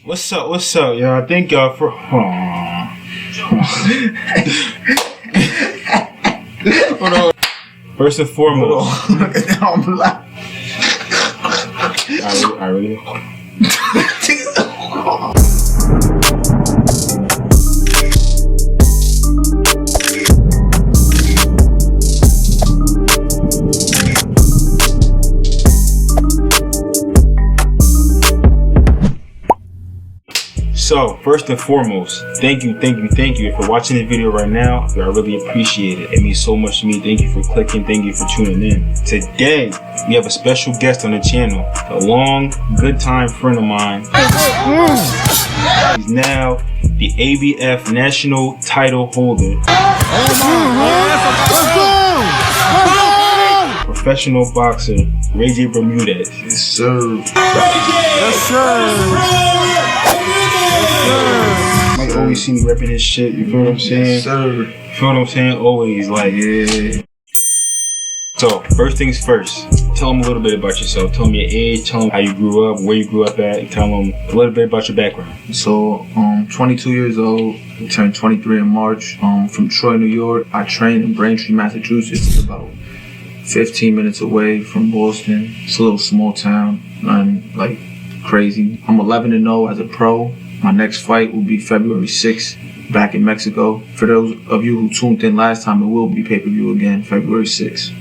What's up? What's up, y'all? Thank y'all for. Hold on. First and foremost. Look at that, I'm black. I really. So, first and foremost, thank you for watching the video right now. I really appreciate it. It means so much to me. Thank you for clicking. Thank you for tuning in. Today, we have a special guest on the channel, a long, good time friend of mine. He's now the ABF national title holder. Professional boxer, Rayjay Bermudez. Yes, sir. Yes, sir. Might always see me repping this shit, you feel what I'm saying? Yes, sir. You feel what I'm saying? Always, like, yeah. So, first things first, tell them a little bit about yourself. Tell them your age, tell them how you grew up, where you grew up at, tell them a little bit about your background. So, 22 years old, turned 23 in March. From Troy, New York. I trained in Braintree, Massachusetts. It's about 15 minutes away from Boston. It's a little small town, nothing like crazy. I'm 11-0 as a pro. My next fight will be February 6th back in Mexico. For those of you who tuned in last time, it will be pay-per-view again, February 6th.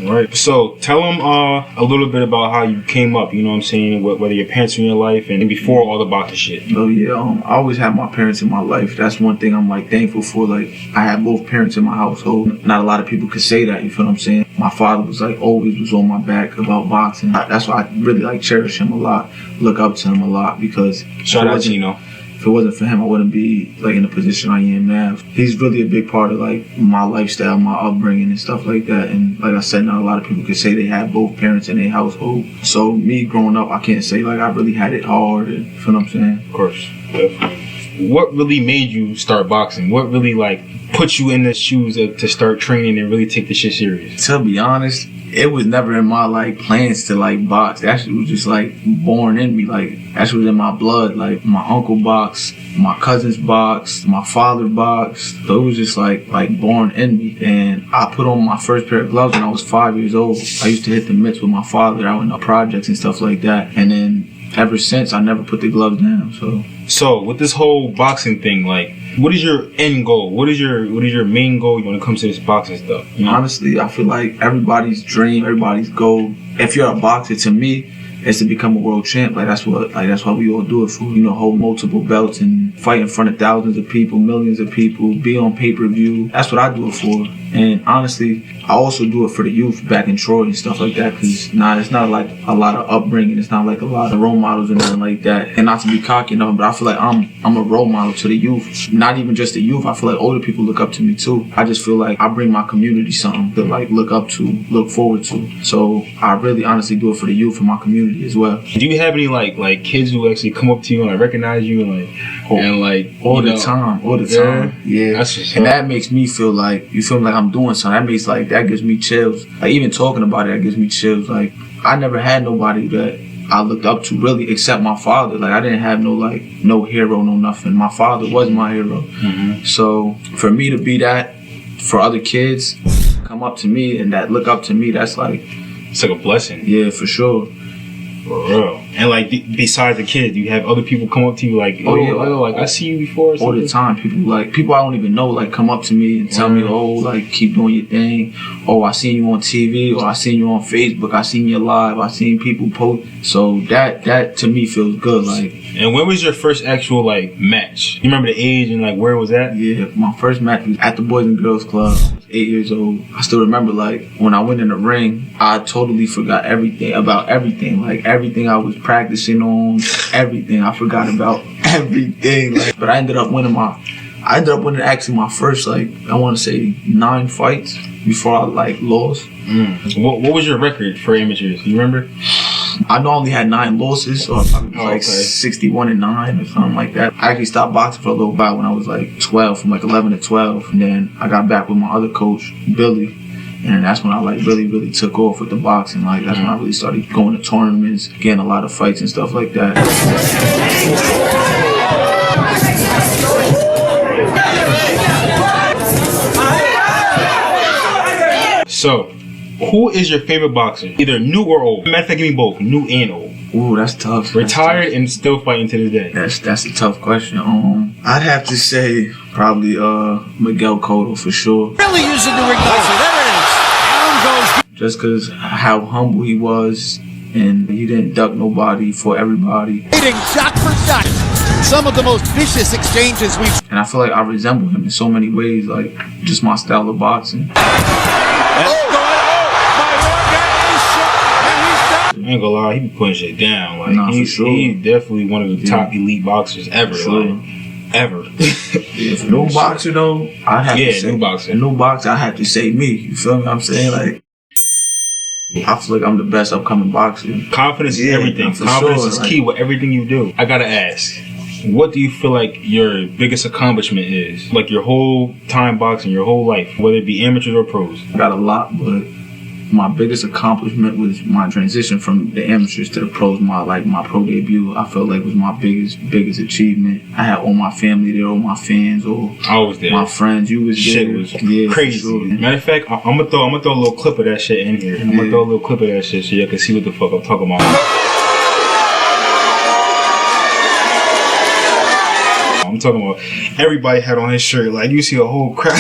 All right. So tell them a little bit about how you came up, you know what I'm saying, whether your parents were in your life and before all the boxing shit. Oh yeah, I always had my parents in my life. That's one thing I'm like thankful for. Like I had both parents in my household. Not a lot of people could say that, you feel what I'm saying? My father was like always was on my back about boxing. That's why I really like cherish him a lot, look up to him a lot because shout out Gino. If it wasn't for him, I wouldn't be like in the position I am now. He's really a big part of like my lifestyle, my upbringing and stuff like that. And like I said, not a lot of people could say they had both parents in their household. So me growing up, I can't say like I really had it hard. You feel what I'm saying? Of course, definitely. What really made you start boxing? What really like put you in the shoes to start training and really take this shit serious? To be honest, it was never in my like plans to like box. It actually was just like born in me. Like actually was in my blood. Like my uncle boxed, my cousins boxed, my father boxed. So it was just like born in me. And I put on my first pair of gloves when I was 5 years old. I used to hit the mitts with my father out in the projects and stuff like that. And then ever since, I never put the gloves down. So with this whole boxing thing, like, what is your end goal? What is your main goal when it comes to this boxing stuff? You know? Honestly, I feel like everybody's dream, everybody's goal. If you're a boxer, to me, is to become a world champ. That's what we all do it for. You know, hold multiple belts and fight in front of thousands of people, millions of people, be on pay-per-view. That's what I do it for. And honestly, I also do it for the youth back in Troy and stuff like that. Cause it's not like a lot of upbringing. It's not like a lot of role models and nothing like that. And not to be cocky, but I feel like I'm a role model to the youth. Not even just the youth. I feel like older people look up to me too. I just feel like I bring my community something to like look up to, look forward to. So I really honestly do it for the youth and my community as well. Do you have any like kids who actually come up to you and like recognize you and like all the time? Yeah. And that makes me feel like, you feel like I'm doing something. That gives me chills. Like even talking about it, that gives me chills. Like I never had nobody that I looked up to really except my father. Like I didn't have no hero, no nothing. My father was my hero. Mm-hmm. So for me to be that for other kids, come up to me and that look up to me, that's like, it's like a blessing. Yeah, for sure. For real. And like besides the kids, do you have other people come up to you like, like I see you before? All the time. People I don't even know like come up to me and tell me, like keep doing your thing. Oh, I seen you on TV, or I seen you on Facebook. I seen you live. I seen people post. So that to me feels good. Like. And when was your first actual like match? You remember the age and like where it was at? Yeah, my first match was at the Boys and Girls Club. I was 8 years old. I still remember like when I went in the ring, I totally forgot everything about everything. Like everything I was practicing on, everything. I forgot about everything. Like, but I ended up winning actually my first like I want to say 9 fights before I like lost. What was your record for amateurs? You remember? I know I only had 9 losses, or probably 61-9 or something like that. I actually stopped boxing for a little while when I was like 12, from like 11 to 12, and then I got back with my other coach, Billy, and that's when I like really took off with the boxing. Like that's when I really started going to tournaments, getting a lot of fights and stuff like that. So, who is your favorite boxer? Either new or old. Matter of fact, give me both, new and old. Ooh, that's tough. Retired and still fighting to this day. That's a tough question. I'd have to say probably Miguel Cotto for sure. Really using the ring boxer. There it is. Down goes. Just because how humble he was, and he didn't duck nobody for everybody. Hitting shot for shot. Some of the most vicious exchanges we've. And I feel like I resemble him in so many ways, like just my style of boxing. I ain't gonna lie, he be putting shit down. Like Nah, he's, for sure. he's definitely one of the top elite boxers ever. Sure. Like, ever. If no boxer though, I'd have to say new boxer. A new boxer, I have to say me. You feel me? What I'm saying, like, I feel like I'm the best upcoming boxer. Confidence is everything. For Confidence sure, is like, key with everything you do. I gotta ask, what do you feel like your biggest accomplishment is? Like your whole time boxing, your whole life, whether it be amateurs or pros. I got a lot, but my biggest accomplishment was my transition from the amateurs to the pros. My pro debut, I felt like was my biggest achievement. I had all my family there, all my fans, all I was there. my friends. You was Shit there. was Yeah, crazy. for sure. Matter of fact, I'm gonna throw a little clip of that shit in here. I'm gonna throw a little clip of that shit so y'all can see what the fuck I'm talking about. I'm talking about everybody had on his shirt. Like you see a whole crowd.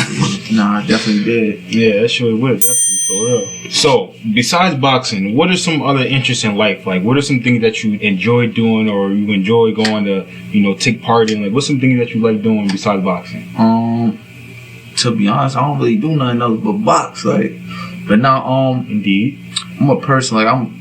Nah, I definitely did. Yeah, that shit was definitely for real. So, besides boxing, what are some other interests in life? Like, what are some things that you enjoy doing, or you enjoy going to, take part in? Like, what's some things that you like doing besides boxing? To be honest, I don't really do nothing else but box. Like, but now, Indeed, I'm a person. Like, I'm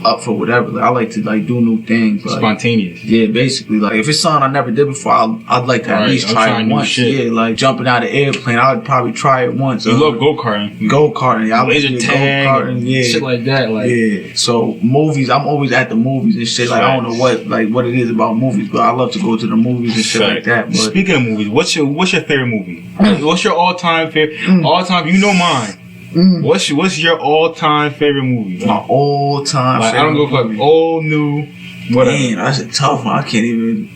up for whatever. Like, I like to do new things. Like, spontaneous. yeah, basically. Like, if it's something I never did before, I'd like to at least try it once. Yeah, like jumping out of an airplane, I would probably try it once. You love go-karting. Go-karting, yeah. Laser tag, and shit like that. Like, yeah. So movies, I'm always at the movies and shit. Like, I don't know what it is about movies, but I love to go to the movies and shit like that. But speaking of movies, what's your favorite movie? What's your all-time favorite? All-time, you know mine. What's your all-time favorite movie? My all-time like, favorite I don't go for movie. old, new, whatever. Man, that's a tough one. I don't even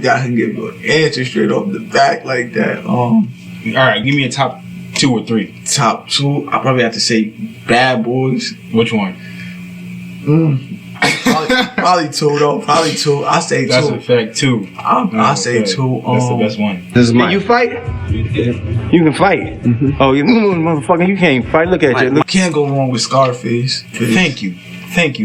think I can give an answer straight off the back like that. All right, give me a top 2 or 3. Top 2, I probably have to say Bad Boys. Which one? Probably 2 though. Probably 2. I say 2. That's a fact, 2. I say 2. That's the best one. This is mine. Can you fight? You can fight. Oh, you motherfucker, you can't fight. Look at you. You can't go wrong with Scarface. Thank you.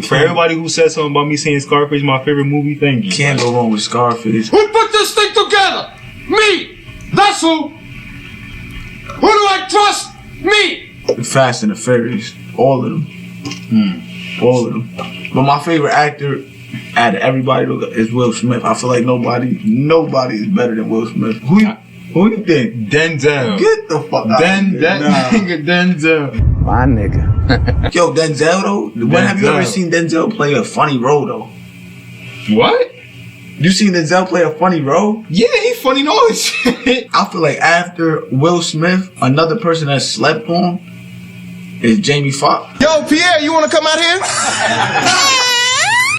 For everybody who said something about me saying Scarface my favorite movie, thank you. Can't go wrong with Scarface. Who put this thing together? Me. That's who. Who do I trust? Me. The Fast and the Furious. All of them. All of them. But my favorite actor out of everybody is Will Smith. I feel like nobody is better than Will Smith. Who you think? Denzel. Get the fuck out of here. Nigga Denzel. My nigga. Yo, Denzel though? When have you ever seen Denzel play a funny role though? What? You seen Denzel play a funny role? Yeah, he funny in all this shit. I feel like after Will Smith, another person that slept on is Jamie Foxx. Yo, Pierre, you want to come out here?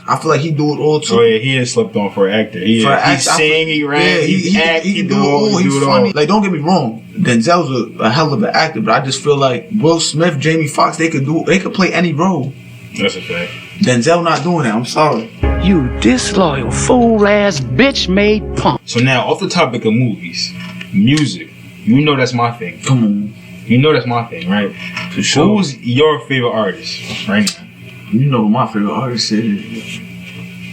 I feel like he do it all too. Oh yeah, he is slept on for an actor. He sing, he rap, he act, he do it all. He's funny. Like, don't get me wrong, Denzel's a hell of an actor, but I just feel like Will Smith, Jamie Foxx, they could play any role. That's a fact. Denzel not doing that. I'm sorry. You disloyal, fool-ass, bitch-made punk. So now, off the topic of movies, music, you know that's my thing. Come on. You know that's my thing, right? For sure. Who's your favorite artist right now? You know my favorite artist is.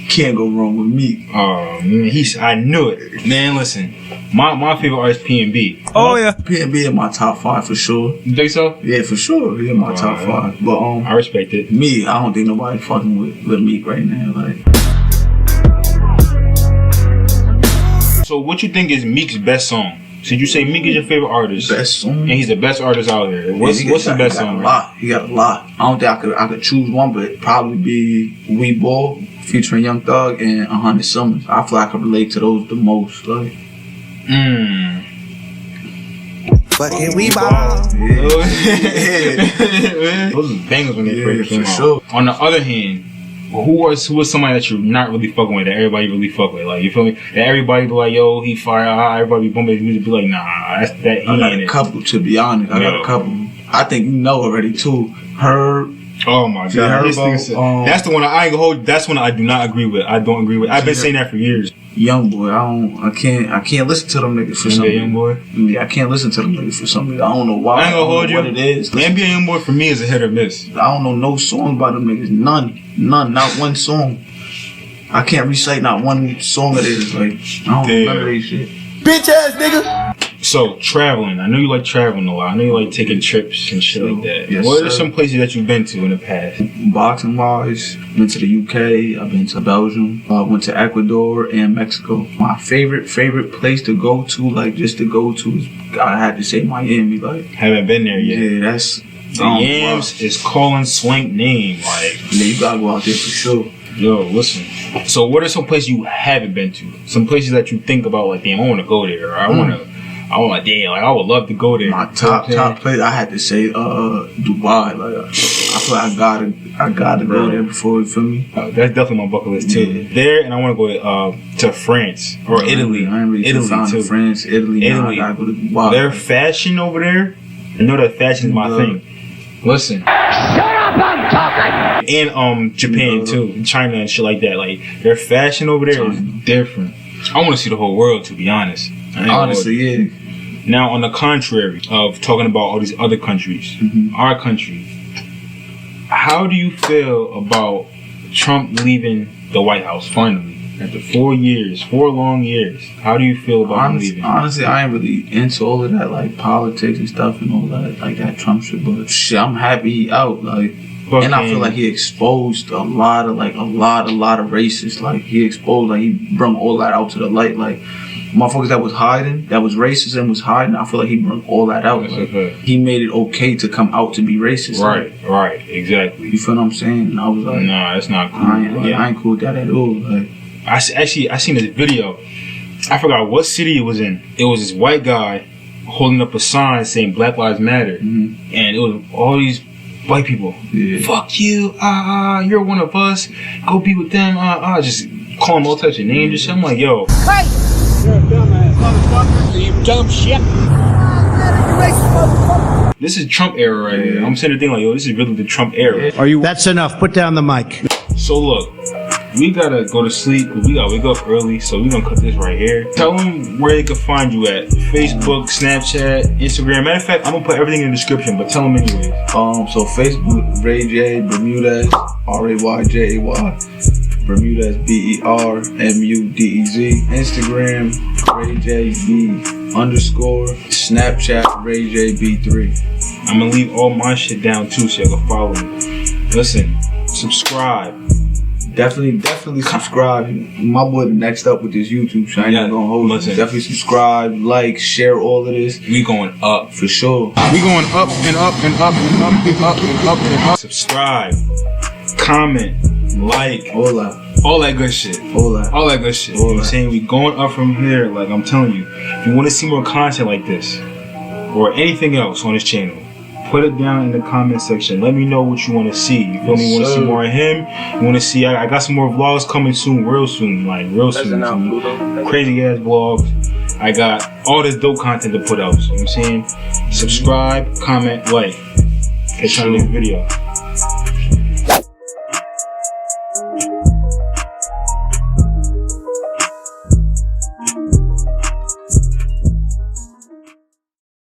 Can't go wrong with Meek. Oh man, I knew it. Man, listen, my favorite artist P&B. Oh, yeah. P&B in my top 5 for sure. You think so? Yeah, for sure. He in my top 5. But I respect it. me, I don't think nobody fucking with Meek right now. Like. So what you think is Meek's best song? So you say Meek is your favorite artist, Best song? and he's the best artist out there. What's his best song? He got a lot. I don't think I could choose one, but it'd probably be We Ball featuring Young Thug and 100 Summers. I feel like I can relate to those the most. Like, But here we ball. Those are bangers when they first came for out. sure. On the other hand, who is somebody that you're not really fucking with that everybody really fuck with? Like, you feel me? That everybody be like, yo, he fire. Everybody be bumping his music, be like, nah, that's that. He I got ain't a it. couple, to be honest. I got a couple. I think you know already too. Her. Oh my god, this thing said, that's the one I ain't gonna hold. That's one I do not agree with. I don't agree with. I've been saying that for years. Young boy, I can't listen to them niggas for some reason. Young boy. Yeah, I can't listen to them niggas for some reason. I don't know why. I ain't gonna hold you. What it is. NBA Young Boy for me is a hit or miss. I don't know no song by them niggas. None, not one song. I can't recite not one song of theirs. Like, I don't know none of they shit. Bitch ass nigga. So traveling, I know you like traveling a lot. I know you like taking trips and shit like that. Yes, what are sir. some places that you've been to in the past? Boxing wise, been to the UK. I've been to Belgium. Went to Ecuador and Mexico. My favorite place to go to, like just to go to, is I had to say Miami. Like, Haven't been there yet. yeah, that's The Yams is calling Swank name. Like, yeah, you gotta go out there for sure. yo, listen. So what are some places you haven't been to? Some places that you think about, like, damn, I want to go there. Or I want to, damn, like, I would love to go there. My top place, I had to say Dubai. Like, I feel like I gotta go there before, you feel me? That's definitely my bucket list too. Yeah. There, and I want to go to France or Italy. I ain't really Italy too. too. France, Italy. Now I gotta go to Dubai. Their fashion over there, I know that fashion is my thing. Listen. Shut up, I'm talking! And Japan too, China and shit like that. Like, their fashion over there is different. I want to see the whole world, to be honest. Honestly, yeah. Now, on the contrary of talking about all these other countries, our country, how do you feel about Trump leaving the White House finally? After 4 long years, how do you feel about him leaving? Honestly, I ain't really into all of that, like politics and stuff and all that, like that Trump shit. But shit, I'm happy he out. Like, and I feel like he exposed a lot of racists. Like, he exposed, like, he brought all that out to the light. Like, motherfuckers that was hiding, that was racist and was hiding, I feel like he brought all that out. Like, he made it okay to come out to be racist. Right, exactly. You feel what I'm saying? And I was like, nah, that's not cool. I ain't cool with that at all. Like, I seen this video. I forgot what city it was in. It was this white guy holding up a sign saying Black Lives Matter, and it was all these white people. Yeah. Fuck you, you're one of us. Go be with them, just calling all types of names and shit. I'm like, yo. Hey! You're a dumbass motherfucker. You dumb shit. This is Trump era right here. I'm saying the thing like, yo, this is really the Trump era. That's enough. Put down the mic. So look, we gotta go to sleep. We gotta wake up early, so we gonna cut this right here. Tell them where they can find you at. Facebook, Snapchat, Instagram. Matter of fact, I'm gonna put everything in the description, but tell them anyways. So Facebook, Rayjay Bermudez, Rayjay. Bermudez, BERMUDEZ. Instagram, RayJB_. Snapchat, RayJB3. I'm gonna leave all my shit down too, so y'all can follow me. Listen, subscribe. Definitely subscribe. My boy next up with this YouTube channel. I ain't gonna hold you. Listen. Definitely subscribe, like, share all of this. We going up. For sure. We going up and up and up and up and up and up and up. Subscribe, comment, like, All that. all that good shit. All that. All that good shit. You know what I'm saying? We going up from here. Like, I'm telling you, if you want to see more content like this or anything else on this channel, put it down in the comment section. Let me know what you want to see. You feel me? You want to see more of him? You want to see? I got some more vlogs coming soon, real soon. Some crazy ass vlogs. I got all this dope content to put out. So you know what I'm saying? Subscribe, comment, like. Catch you on the next video.